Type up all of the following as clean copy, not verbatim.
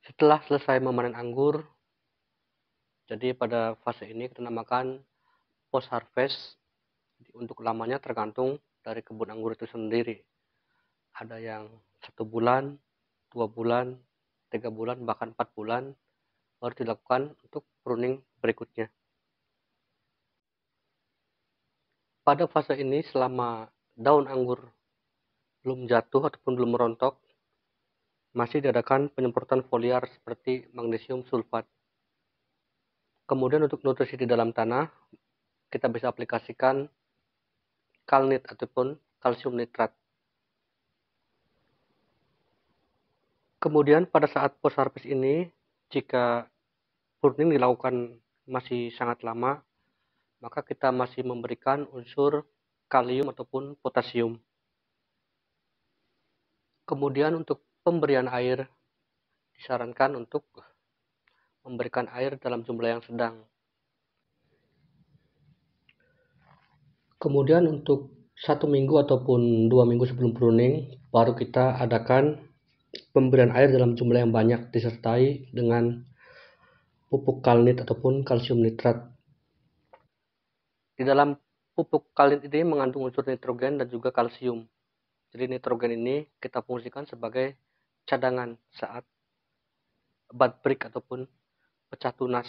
Setelah selesai memanen anggur, jadi pada fase ini kita namakan post harvest. Untuk lamanya tergantung dari kebun anggur itu sendiri. Ada yang 1 bulan, 2 bulan, 3 bulan, bahkan 4 bulan baru dilakukan untuk pruning berikutnya. Pada fase ini selama daun anggur belum jatuh ataupun belum merontok, masih diadakan penyemprotan foliar seperti magnesium sulfat. Kemudian untuk nutrisi di dalam tanah, kita bisa aplikasikan kalnit ataupun kalsium nitrat. Kemudian pada saat post harvest ini, jika pruning dilakukan masih sangat lama, maka kita masih memberikan unsur kalium ataupun potasium. Kemudian untuk pemberian air, disarankan untuk memberikan air dalam jumlah yang sedang. Kemudian untuk 1 minggu ataupun 2 minggu sebelum pruning, baru kita adakan pemberian air dalam jumlah yang banyak disertai dengan pupuk kalnit ataupun kalsium nitrat. Di dalam pupuk kalnit ini mengandung unsur nitrogen dan juga kalsium. Jadi nitrogen ini kita fungsikan sebagai cadangan saat bud break ataupun pecah tunas.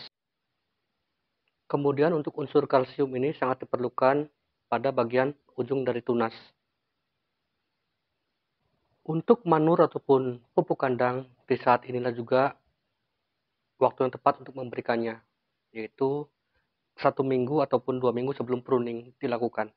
Kemudian untuk unsur kalsium ini sangat diperlukan pada bagian ujung dari tunas. Untuk manur ataupun pupuk kandang di saat inilah juga waktu yang tepat untuk memberikannya, yaitu 1 minggu ataupun 2 minggu sebelum pruning dilakukan.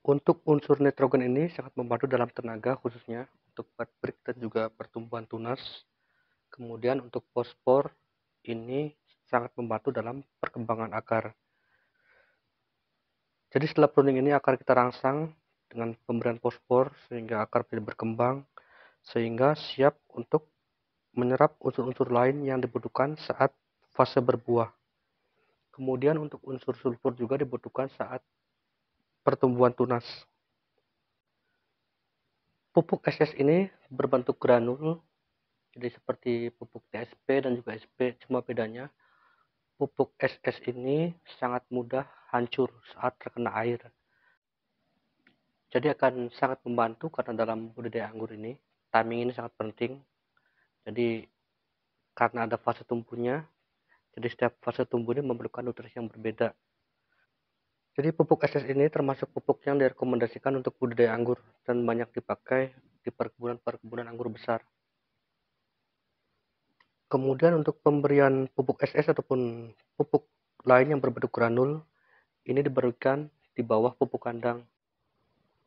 Untuk unsur nitrogen ini sangat membantu dalam tenaga khususnya untuk bud break dan juga pertumbuhan tunas. Kemudian untuk fosfor ini sangat membantu dalam perkembangan akar. Jadi setelah pruning ini akar kita rangsang dengan pemberian fosfor sehingga akar bisa berkembang sehingga siap untuk menyerap unsur-unsur lain yang dibutuhkan saat fase berbuah. Kemudian untuk unsur sulfur juga dibutuhkan saat pertumbuhan tunas. Pupuk SS ini berbentuk granul, jadi seperti pupuk TSP dan juga SP, cuma bedanya pupuk SS ini sangat mudah hancur saat terkena air. Jadi akan sangat membantu karena dalam budidaya anggur ini timing ini sangat penting. Jadi karena ada fase tumbuhnya, jadi setiap fase tumbuh ini memerlukan nutrisi yang berbeda. Jadi pupuk SS ini termasuk pupuk yang direkomendasikan untuk budidaya anggur dan banyak dipakai di perkebunan anggur besar. Kemudian untuk pemberian pupuk SS ataupun pupuk lain yang berbentuk granul, ini diberikan di bawah pupuk kandang.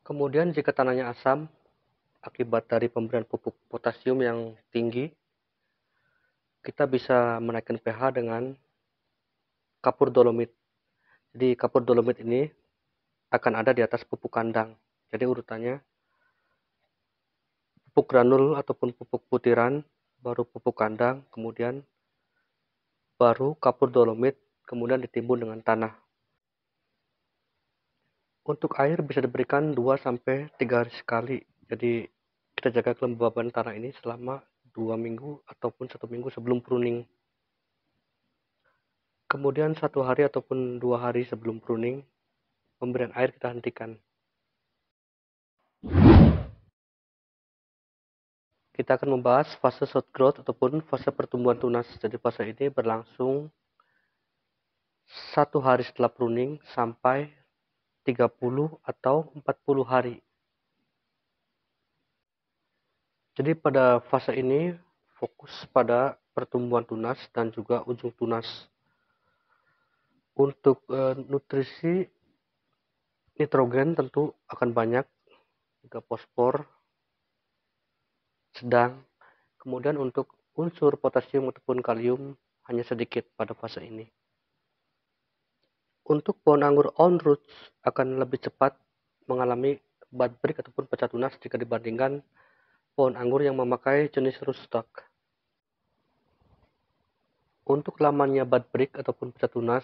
Kemudian jika tanahnya asam, akibat dari pemberian pupuk potasium yang tinggi, kita bisa menaikkan pH dengan kapur dolomit. Jadi kapur dolomit ini akan ada di atas pupuk kandang. Jadi urutannya pupuk granul ataupun pupuk butiran, baru pupuk kandang, kemudian baru kapur dolomit, kemudian ditimbun dengan tanah. Untuk air bisa diberikan 2-3 hari sekali. Jadi kita jaga kelembaban tanah ini selama 2 minggu ataupun 1 minggu sebelum pruning. Kemudian 1 hari ataupun 2 hari sebelum pruning, pemberian air kita hentikan. Kita akan membahas fase short growth ataupun fase pertumbuhan tunas. Jadi fase ini berlangsung 1 hari setelah pruning sampai 30 atau 40 hari. Jadi pada fase ini fokus pada pertumbuhan tunas dan juga ujung tunas. Untuk nutrisi nitrogen tentu akan banyak, juga fosfor sedang. Kemudian untuk unsur potasium ataupun kalium hanya sedikit pada fase ini. Untuk pohon anggur on roots akan lebih cepat mengalami bud break ataupun pecah tunas jika dibandingkan pohon anggur yang memakai jenis rootstock. Untuk lamannya bud break ataupun pecah tunas,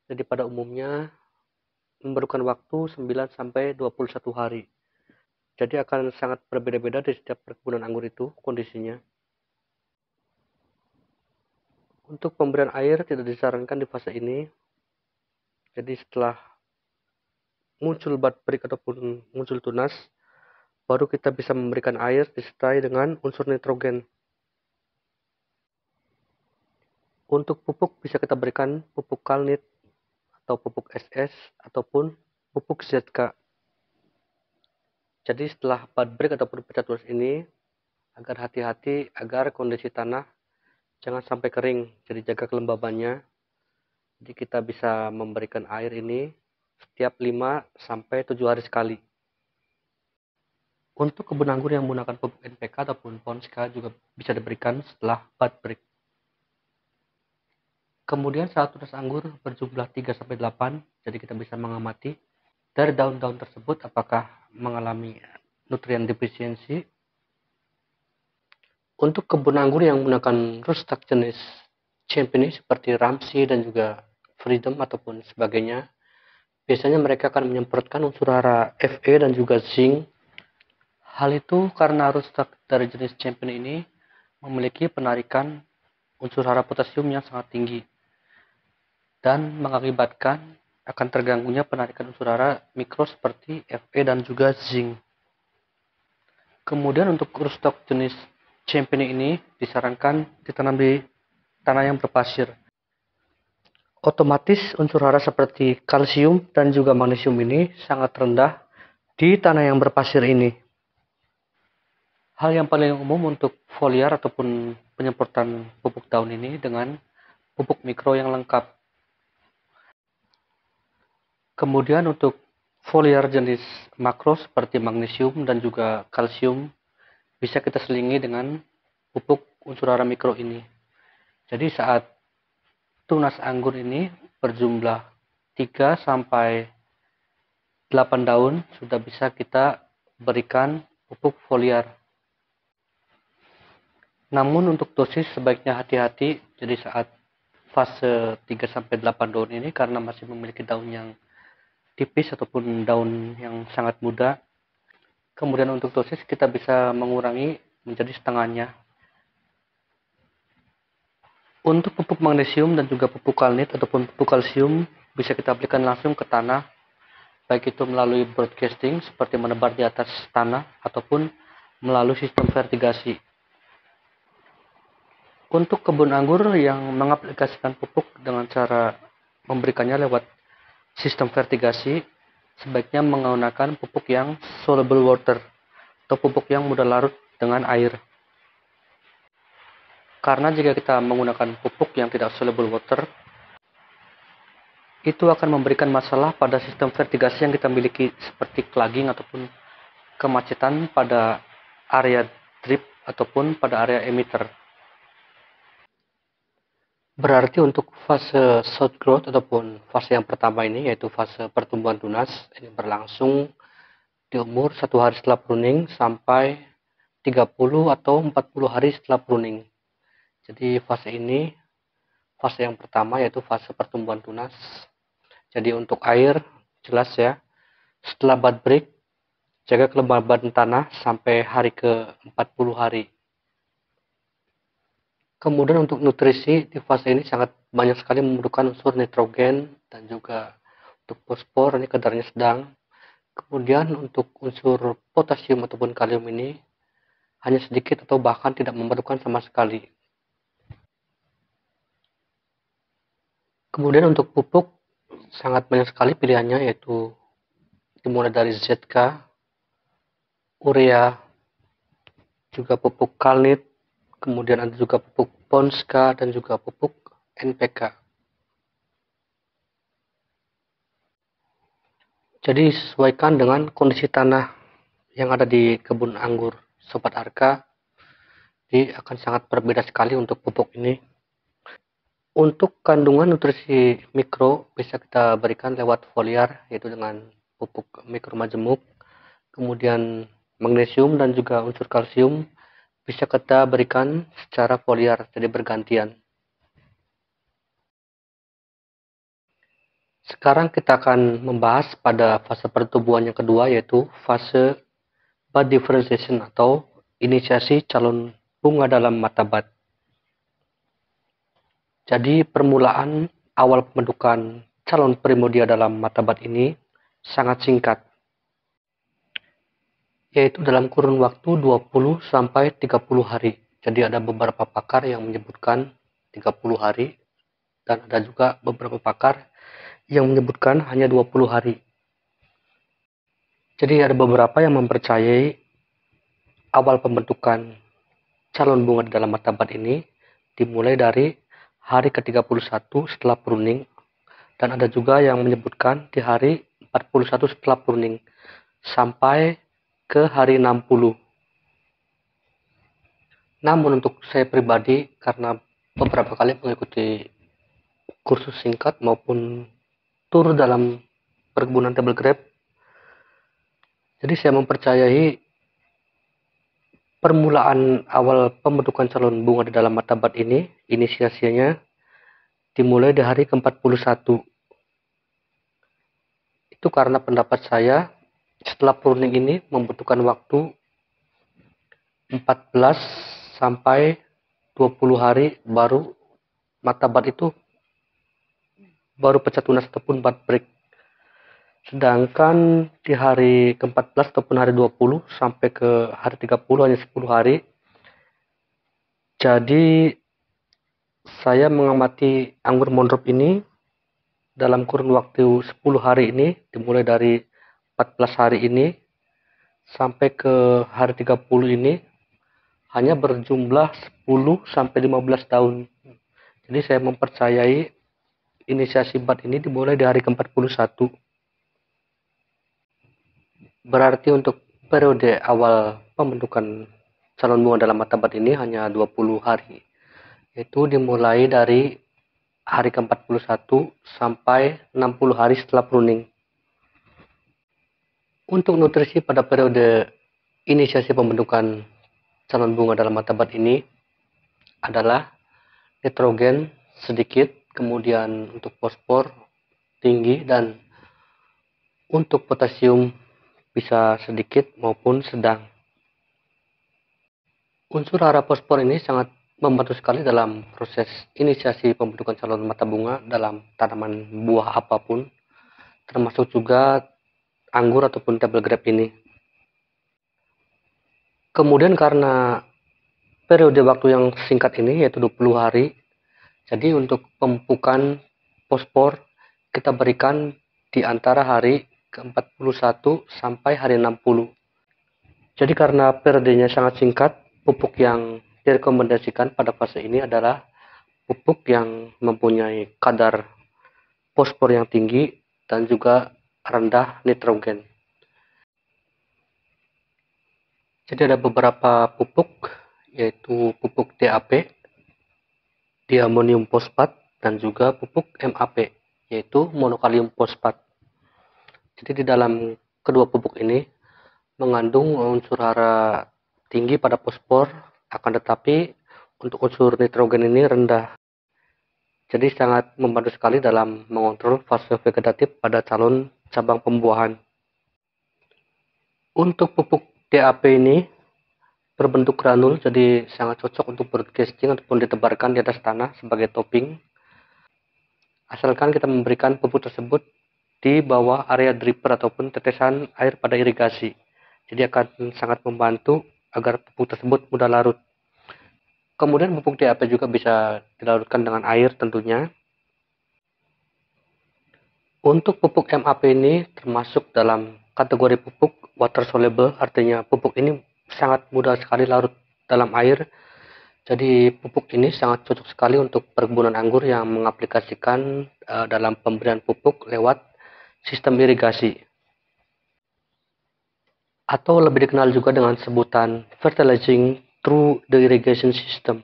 jadi pada umumnya memerlukan waktu 9 sampai 21 hari. Jadi akan sangat berbeda-beda di setiap perkebunan anggur itu kondisinya. Untuk pemberian air tidak disarankan di fase ini. Jadi setelah muncul bud break ataupun muncul tunas, baru kita bisa memberikan air disertai dengan unsur nitrogen. Untuk pupuk bisa kita berikan pupuk kalnit atau pupuk SS ataupun pupuk ZK. Jadi setelah bud break ataupun pecah tunas ini, agar hati-hati agar kondisi tanah jangan sampai kering, jadi jaga kelembabannya. Jadi kita bisa memberikan air ini setiap 5 sampai 7 hari sekali. Untuk kebun anggur yang menggunakan pupuk NPK ataupun Ponska juga bisa diberikan setelah bud break. Kemudian saat tunas anggur berjumlah 3 sampai 8, jadi kita bisa mengamati dari daun-daun tersebut apakah mengalami nutrien defisiensi. Untuk kebun anggur yang menggunakan rootstock jenis Champigny seperti Ramsey dan juga Freedom ataupun sebagainya, biasanya mereka akan menyemprotkan unsur hara Fe dan juga zinc. Hal itu karena rootstock dari jenis Champigny ini memiliki penarikan unsur hara potasium yang sangat tinggi dan mengakibatkan akan terganggunya penarikan unsur hara mikro seperti Fe dan juga zinc. Kemudian untuk rootstock jenis Champigny ini disarankan ditanam di tanah yang berpasir. Otomatis unsur hara seperti kalsium dan juga magnesium ini sangat rendah di tanah yang berpasir ini. Hal yang paling umum untuk foliar ataupun penyemprotan pupuk daun ini dengan pupuk mikro yang lengkap. Kemudian untuk foliar jenis makro seperti magnesium dan juga kalsium bisa kita selingi dengan pupuk unsur hara mikro ini. Jadi saat tunas anggur ini berjumlah 3 sampai 8 daun sudah bisa kita berikan pupuk foliar. Namun untuk dosis sebaiknya hati-hati, jadi saat fase 3 sampai 8 daun ini karena masih memiliki daun yang tipis ataupun daun yang sangat muda. Kemudian untuk dosis kita bisa mengurangi menjadi setengahnya. Untuk pupuk magnesium dan juga pupuk kalnit ataupun pupuk kalsium bisa kita berikan langsung ke tanah, baik itu melalui broadcasting seperti menebar di atas tanah ataupun melalui sistem vertigasi. Untuk kebun anggur yang mengaplikasikan pupuk dengan cara memberikannya lewat sistem vertigasi, sebaiknya menggunakan pupuk yang soluble water atau pupuk yang mudah larut dengan air. Karena jika kita menggunakan pupuk yang tidak soluble water, itu akan memberikan masalah pada sistem vertigasi yang kita miliki seperti clogging ataupun kemacetan pada area drip ataupun pada area emitter. Berarti untuk fase shoot growth ataupun fase yang pertama ini yaitu fase pertumbuhan tunas ini berlangsung di umur 1 hari setelah pruning sampai 30 atau 40 hari setelah pruning. Jadi fase ini fase yang pertama yaitu fase pertumbuhan tunas. Jadi untuk air jelas ya, setelah bud break jaga kelembaban tanah sampai hari ke 40 hari. Kemudian untuk nutrisi di fase ini sangat banyak sekali memerlukan unsur nitrogen dan juga untuk fosfor ini kadarnya sedang. Kemudian untuk unsur potasium ataupun kalium ini hanya sedikit atau bahkan tidak memerlukan sama sekali. Kemudian untuk pupuk sangat banyak sekali pilihannya yaitu dimulai dari ZK, urea, juga pupuk kalnit, kemudian ada juga pupuk Ponska dan juga pupuk NPK. Jadi sesuaikan dengan kondisi tanah yang ada di kebun anggur Sobat Arka. Jadi akan sangat berbeda sekali untuk pupuk ini. Untuk kandungan nutrisi mikro bisa kita berikan lewat foliar yaitu dengan pupuk mikro majemuk. Kemudian magnesium dan juga unsur kalsium bisa kita berikan secara foliar, jadi bergantian. Sekarang kita akan membahas pada fase pertumbuhan yang kedua, yaitu fase bud differentiation atau inisiasi calon bunga dalam mata bud. Jadi permulaan awal pembentukan calon primodia dalam mata bud ini sangat singkat, yaitu dalam kurun waktu 20 sampai 30 hari. Jadi ada beberapa pakar yang menyebutkan 30 hari dan ada juga beberapa pakar yang menyebutkan hanya 20 hari. Jadi ada beberapa yang mempercayai awal pembentukan calon bunga di dalam mata bud ini dimulai dari hari ke-31 setelah pruning, dan ada juga yang menyebutkan di hari 41 setelah pruning sampai ke hari 60. Namun untuk saya pribadi, karena beberapa kali mengikuti kursus singkat maupun tur dalam perkebunan table grape, jadi saya mempercayai permulaan awal pembentukan calon bunga di dalam mata bud ini, inisiasinya dimulai di hari ke-41. Itu karena pendapat saya, setelah pruning ini membutuhkan waktu 14 sampai 20 hari baru mata bud itu baru pecah tunas ataupun bud break. Sedangkan di hari ke-14 ataupun hari 20 sampai ke hari 30 hanya 10 hari. Jadi saya mengamati anggur mondrop ini dalam kurun waktu 10 hari ini, dimulai dari 14 hari ini sampai ke hari 30 ini, hanya berjumlah 10 sampai 15 tahun. Jadi saya mempercayai inisiasi bud ini dimulai di hari ke-41. Berarti untuk periode awal pembentukan calon bunga dalam mata bud ini hanya 20 hari. Itu dimulai dari hari ke-41 sampai 60 hari setelah pruning. Untuk nutrisi pada periode inisiasi pembentukan calon bunga dalam mata bud ini adalah nitrogen sedikit, kemudian untuk fosfor tinggi, dan untuk potasium bisa sedikit maupun sedang. Unsur hara fosfor ini sangat membantu sekali dalam proses inisiasi pembentukan calon mata bunga dalam tanaman buah apapun, termasuk juga anggur ataupun table grape ini. Kemudian karena periode waktu yang singkat ini, yaitu 20 hari, jadi untuk pemupukan fosfor kita berikan di antara hari ke-41 sampai hari 60. Jadi karena periodenya sangat singkat, pupuk yang direkomendasikan pada fase ini adalah pupuk yang mempunyai kadar fosfor yang tinggi dan juga rendah nitrogen. Jadi ada beberapa pupuk, yaitu pupuk DAP, diamonium fosfat, dan juga pupuk MAP, yaitu monokalium fosfat. Jadi di dalam kedua pupuk ini mengandung unsur hara tinggi pada fosfor, akan tetapi untuk unsur nitrogen ini rendah. Jadi sangat membantu sekali dalam mengontrol fase vegetatif pada calon cabang pembuahan. Untuk pupuk DAP ini berbentuk granul, jadi sangat cocok untuk broadcasting ataupun ditebarkan di atas tanah sebagai topping. Asalkan kita memberikan pupuk tersebut di bawah area dripper ataupun tetesan air pada irigasi. Jadi akan sangat membantu agar pupuk tersebut mudah larut. Kemudian pupuk DAP juga bisa dilarutkan dengan air tentunya. Untuk pupuk MAP ini termasuk dalam kategori pupuk water soluble, artinya pupuk ini sangat mudah sekali larut dalam air. Jadi pupuk ini sangat cocok sekali untuk perkebunan anggur yang mengaplikasikan dalam pemberian pupuk lewat sistem irigasi, atau lebih dikenal juga dengan sebutan fertilizing through the irrigation system.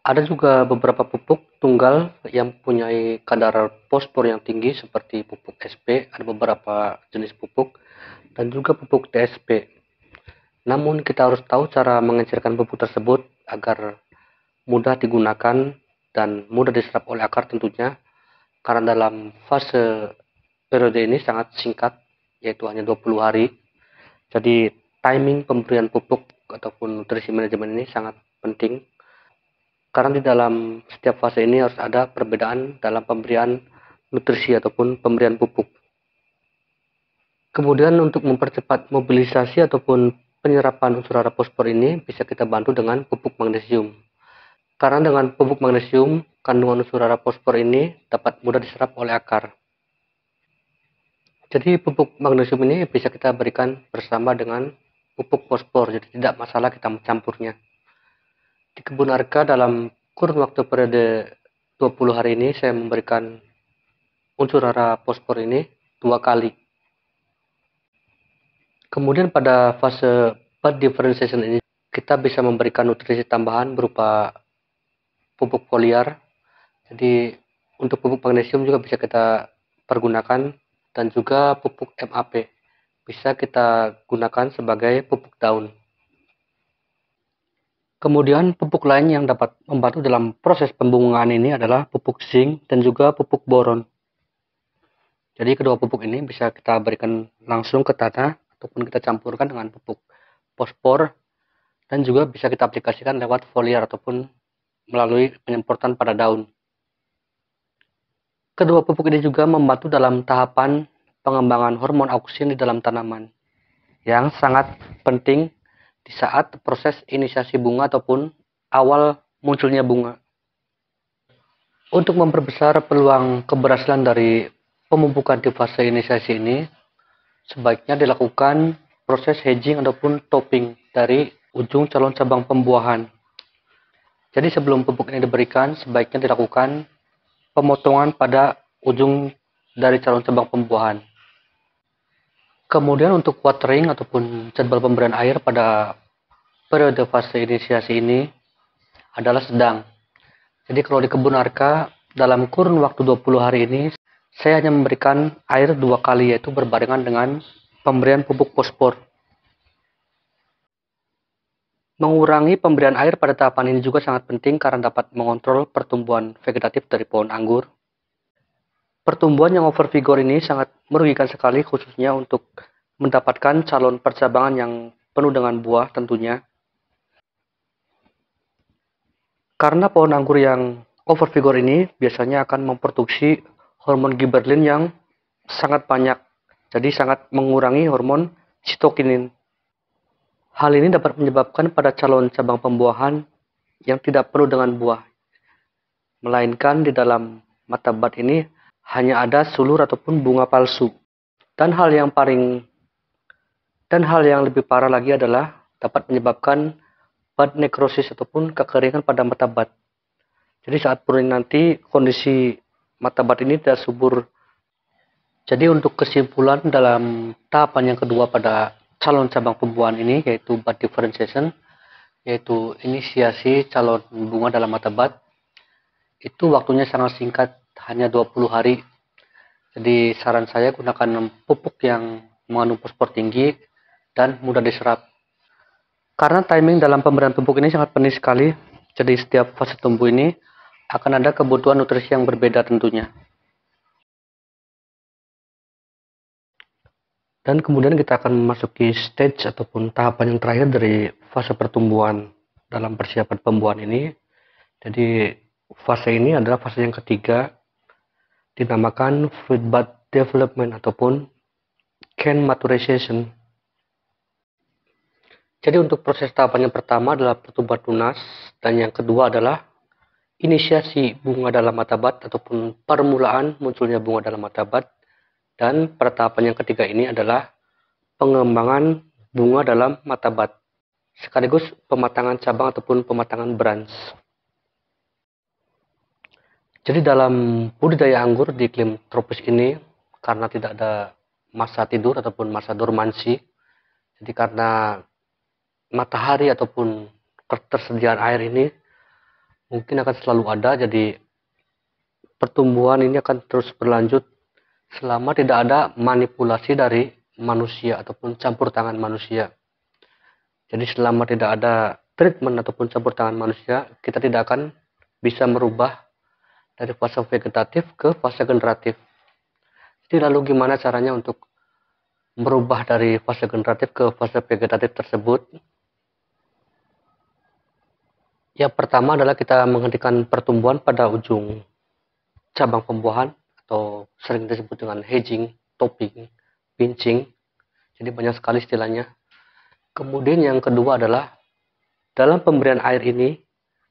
Ada juga beberapa pupuk tunggal yang mempunyai kadar fosfor yang tinggi seperti pupuk SP. Ada beberapa jenis pupuk dan juga pupuk TSP. Namun kita harus tahu cara mengencerkan pupuk tersebut agar mudah digunakan dan mudah diserap oleh akar tentunya, karena dalam fase periode ini sangat singkat, yaitu hanya 20 hari. Jadi timing pemberian pupuk ataupun nutrisi manajemen ini sangat penting, karena di dalam setiap fase ini harus ada perbedaan dalam pemberian nutrisi ataupun pemberian pupuk. Kemudian untuk mempercepat mobilisasi ataupun penyerapan unsur hara fosfor ini bisa kita bantu dengan pupuk magnesium. Karena dengan pupuk magnesium, kandungan unsur hara fosfor ini dapat mudah diserap oleh akar. Jadi pupuk magnesium ini bisa kita berikan bersama dengan pupuk fosfor, jadi tidak masalah kita mencampurnya. Di kebun arka dalam kurun waktu periode 20 hari ini saya memberikan unsur hara fosfor ini 2 kali. Kemudian pada fase bud differentiation ini kita bisa memberikan nutrisi tambahan berupa pupuk foliar. Jadi untuk pupuk magnesium juga bisa kita pergunakan, dan juga pupuk MAP bisa kita gunakan sebagai pupuk daun. Kemudian pupuk lain yang dapat membantu dalam proses pembungaan ini adalah pupuk zinc dan juga pupuk boron. Jadi kedua pupuk ini bisa kita berikan langsung ke tanah ataupun kita campurkan dengan pupuk fosfor, dan juga bisa kita aplikasikan lewat foliar ataupun melalui penyemprotan pada daun. Kedua pupuk ini juga membantu dalam tahapan pengembangan hormon auksin di dalam tanaman, yang sangat penting di saat proses inisiasi bunga ataupun awal munculnya bunga. Untuk memperbesar peluang keberhasilan dari pemupukan di fase inisiasi ini, sebaiknya dilakukan proses hedging ataupun topping dari ujung calon cabang pembuahan. Jadi sebelum pupuk ini diberikan, sebaiknya dilakukan pemotongan pada ujung dari calon cabang pembuahan. Kemudian untuk watering ataupun jadwal pemberian air pada periode fase inisiasi ini adalah sedang. Jadi kalau di kebun arka dalam kurun waktu 20 hari ini saya hanya memberikan air 2 kali, yaitu berbarengan dengan pemberian pupuk fosfor. Mengurangi pemberian air pada tahapan ini juga sangat penting karena dapat mengontrol pertumbuhan vegetatif dari pohon anggur. Pertumbuhan yang overvigor ini sangat merugikan sekali, khususnya untuk mendapatkan calon percabangan yang penuh dengan buah tentunya. Karena pohon anggur yang overvigor ini biasanya akan memproduksi hormon gibberellin yang sangat banyak, jadi sangat mengurangi hormon sitokinin. Hal ini dapat menyebabkan pada calon cabang pembuahan yang tidak penuh dengan buah, melainkan di dalam mata bud ini hanya ada sulur ataupun bunga palsu. Dan hal yang lebih parah lagi adalah dapat menyebabkan bud necrosis ataupun kekeringan pada mata bud. Jadi saat pruning nanti kondisi mata bud ini tidak subur. Jadi untuk kesimpulan dalam tahapan yang kedua pada calon cabang pembuahan ini, yaitu bud differentiation, yaitu inisiasi calon bunga dalam mata bud, itu waktunya sangat singkat, hanya 20 hari. Jadi saran saya gunakan pupuk yang mengandung fosfor tinggi dan mudah diserap. Karena timing dalam pemberian pupuk ini sangat penting sekali, jadi setiap fase tumbuh ini akan ada kebutuhan nutrisi yang berbeda tentunya. Dan kemudian kita akan memasuki stage ataupun tahapan yang terakhir dari fase pertumbuhan dalam persiapan pembuahan ini. Jadi fase ini adalah fase yang ketiga, dinamakan fruit bud development ataupun can maturation. Jadi untuk proses tahapan yang pertama adalah pertumbuhan tunas, dan yang kedua adalah inisiasi bunga dalam mata bud ataupun permulaan munculnya bunga dalam mata bud, dan pada tahapan yang ketiga ini adalah pengembangan bunga dalam mata bud, sekaligus pematangan cabang ataupun pematangan branch. Jadi dalam budidaya anggur di iklim tropis ini, karena tidak ada masa tidur ataupun masa dormansi, jadi karena matahari ataupun ketersediaan air ini mungkin akan selalu ada, jadi pertumbuhan ini akan terus berlanjut selama tidak ada manipulasi dari manusia ataupun campur tangan manusia. Jadi selama tidak ada treatment ataupun campur tangan manusia, kita tidak akan bisa merubah dari fase vegetatif ke fase generatif. Jadi lalu gimana caranya untuk merubah dari fase generatif ke fase vegetatif tersebut? Yang pertama adalah kita menghentikan pertumbuhan pada ujung cabang pembuahan atau sering disebut dengan hedging, topping, pinching. Jadi banyak sekali istilahnya. Kemudian yang kedua adalah dalam pemberian air ini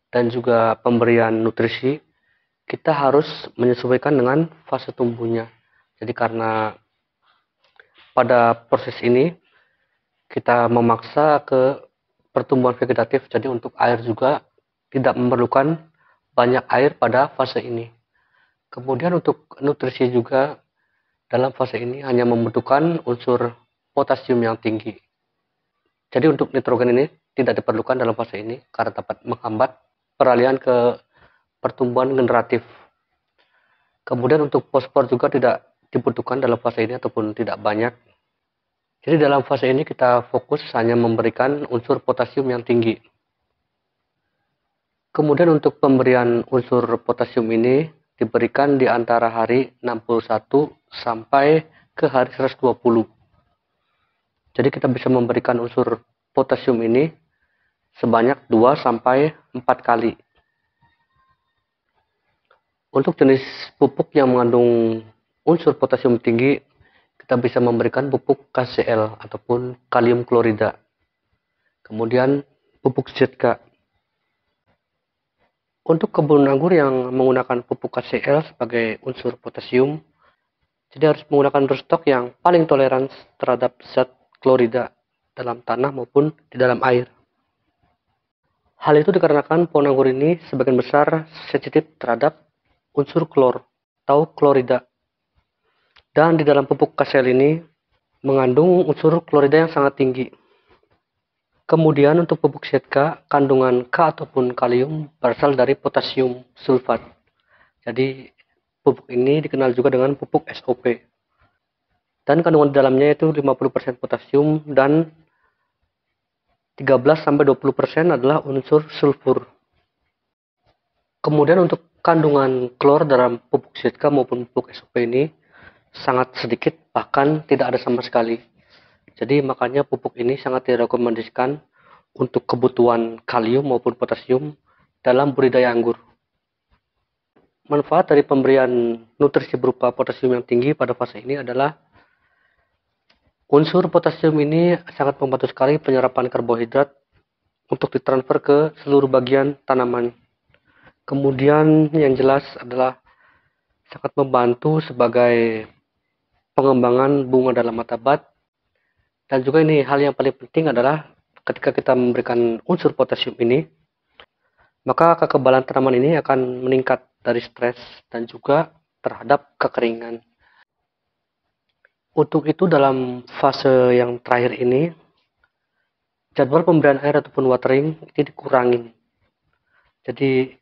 dan juga pemberian nutrisi, kita harus menyesuaikan dengan fase tumbuhnya. Jadi karena pada proses ini kita memaksa ke pertumbuhan vegetatif, jadi untuk air juga tidak memerlukan banyak air pada fase ini. Kemudian untuk nutrisi juga dalam fase ini hanya membutuhkan unsur potasium yang tinggi. Jadi untuk nitrogen ini tidak diperlukan dalam fase ini karena dapat menghambat peralihan ke pertumbuhan generatif. Kemudian untuk fosfor juga tidak dibutuhkan dalam fase ini ataupun tidak banyak. Jadi dalam fase ini kita fokus hanya memberikan unsur potasium yang tinggi. Kemudian untuk pemberian unsur potasium ini diberikan di antara hari 61 sampai ke hari 120. Jadi kita bisa memberikan unsur potasium ini sebanyak 2 sampai 4 kali. Untuk jenis pupuk yang mengandung unsur potasium tinggi, kita bisa memberikan pupuk KCl ataupun kalium klorida. Kemudian pupuk ZK. Untuk kebun anggur yang menggunakan pupuk KCl sebagai unsur potasium, jadi harus menggunakan rootstock yang paling toleran terhadap zat klorida dalam tanah maupun di dalam air. Hal itu dikarenakan pohon anggur ini sebagian besar sensitif terhadap unsur klor atau klorida. Dan di dalam pupuk KCl ini mengandung unsur klorida yang sangat tinggi. Kemudian untuk pupuk ZK, kandungan K ataupun kalium berasal dari potasium sulfat. Jadi pupuk ini dikenal juga dengan pupuk SOP. Dan kandungan di dalamnya itu 50% potasium dan 13-20% adalah unsur sulfur. Kemudian untuk kandungan klor dalam pupuk ZK maupun pupuk SOP ini sangat sedikit, bahkan tidak ada sama sekali. Jadi makanya pupuk ini sangat direkomendasikan untuk kebutuhan kalium maupun potasium dalam budidaya anggur. Manfaat dari pemberian nutrisi berupa potasium yang tinggi pada fase ini adalah unsur potasium ini sangat membantu sekali penyerapan karbohidrat untuk ditransfer ke seluruh bagian tanaman. Kemudian yang jelas adalah sangat membantu sebagai pengembangan bunga dalam matabat. Dan juga ini hal yang paling penting adalah ketika kita memberikan unsur potasium ini, maka kekebalan tanaman ini akan meningkat dari stres dan juga terhadap kekeringan. Untuk itu dalam fase yang terakhir ini, jadwal pemberian air ataupun watering ini dikurangin. Jadi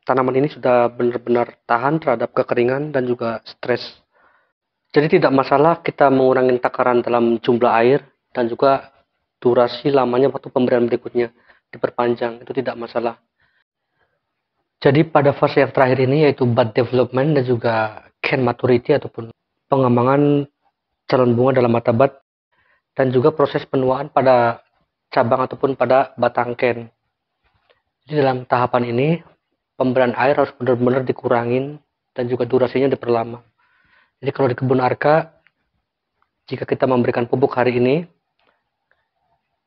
tanaman ini sudah benar-benar tahan terhadap kekeringan dan juga stres. Jadi tidak masalah kita mengurangi takaran dalam jumlah air dan juga durasi lamanya waktu pemberian berikutnya diperpanjang, itu tidak masalah. Jadi pada fase yang terakhir ini yaitu bud development dan juga can maturity ataupun pengembangan calon bunga dalam mata bud dan juga proses penuaan pada cabang ataupun pada batang ken. Jadi dalam tahapan ini pemberian air harus benar-benar dikurangin dan juga durasinya diperlama. Jadi kalau di kebun arka, jika kita memberikan pupuk hari ini,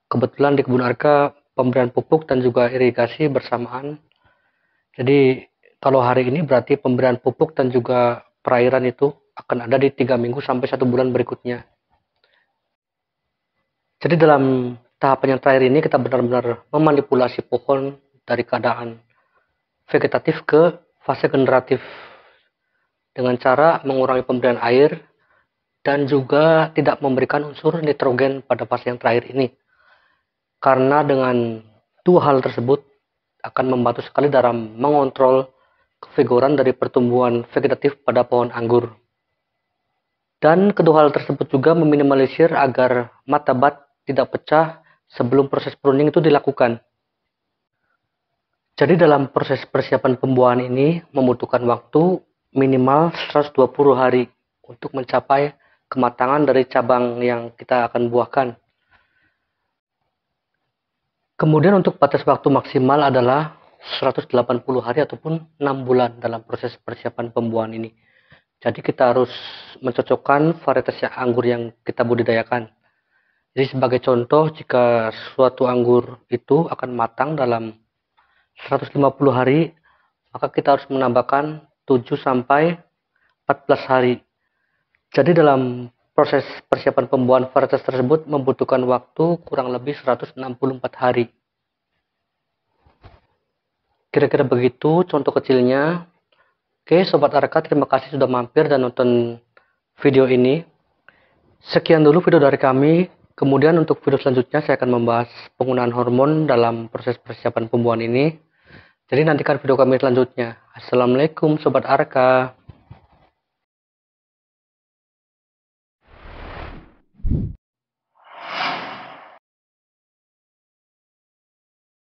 kebetulan di kebun arka pemberian pupuk dan juga irigasi bersamaan. Jadi kalau hari ini berarti pemberian pupuk dan juga perairan itu akan ada di 3 minggu sampai 1 bulan berikutnya. Jadi dalam tahapan yang terakhir ini kita benar-benar memanipulasi pohon dari keadaan vegetatif ke fase generatif dengan cara mengurangi pemberian air dan juga tidak memberikan unsur nitrogen pada fase yang terakhir ini. Karena dengan dua hal tersebut akan membantu sekali dalam mengontrol kevigoran dari pertumbuhan vegetatif pada pohon anggur. Dan kedua hal tersebut juga meminimalisir agar mata bat tidak pecah sebelum proses pruning itu dilakukan. Jadi dalam proses persiapan pembuahan ini membutuhkan waktu minimal 120 hari untuk mencapai kematangan dari cabang yang kita akan buahkan. Kemudian untuk batas waktu maksimal adalah 180 hari ataupun 6 bulan dalam proses persiapan pembuahan ini. Jadi kita harus mencocokkan varietas anggur yang kita budidayakan. Jadi sebagai contoh, jika suatu anggur itu akan matang dalam 150 hari, maka kita harus menambahkan 7 sampai 14 hari. Jadi dalam proses persiapan pembuahan varietas tersebut membutuhkan waktu kurang lebih 164 hari. Kira-kira begitu contoh kecilnya. Oke, Sobat Arka, terima kasih sudah mampir dan nonton video ini. Sekian dulu video dari kami. Kemudian untuk video selanjutnya saya akan membahas penggunaan hormon dalam proses persiapan pembuahan ini. Jadi nantikan video kami selanjutnya. Assalamualaikum Sobat Arka.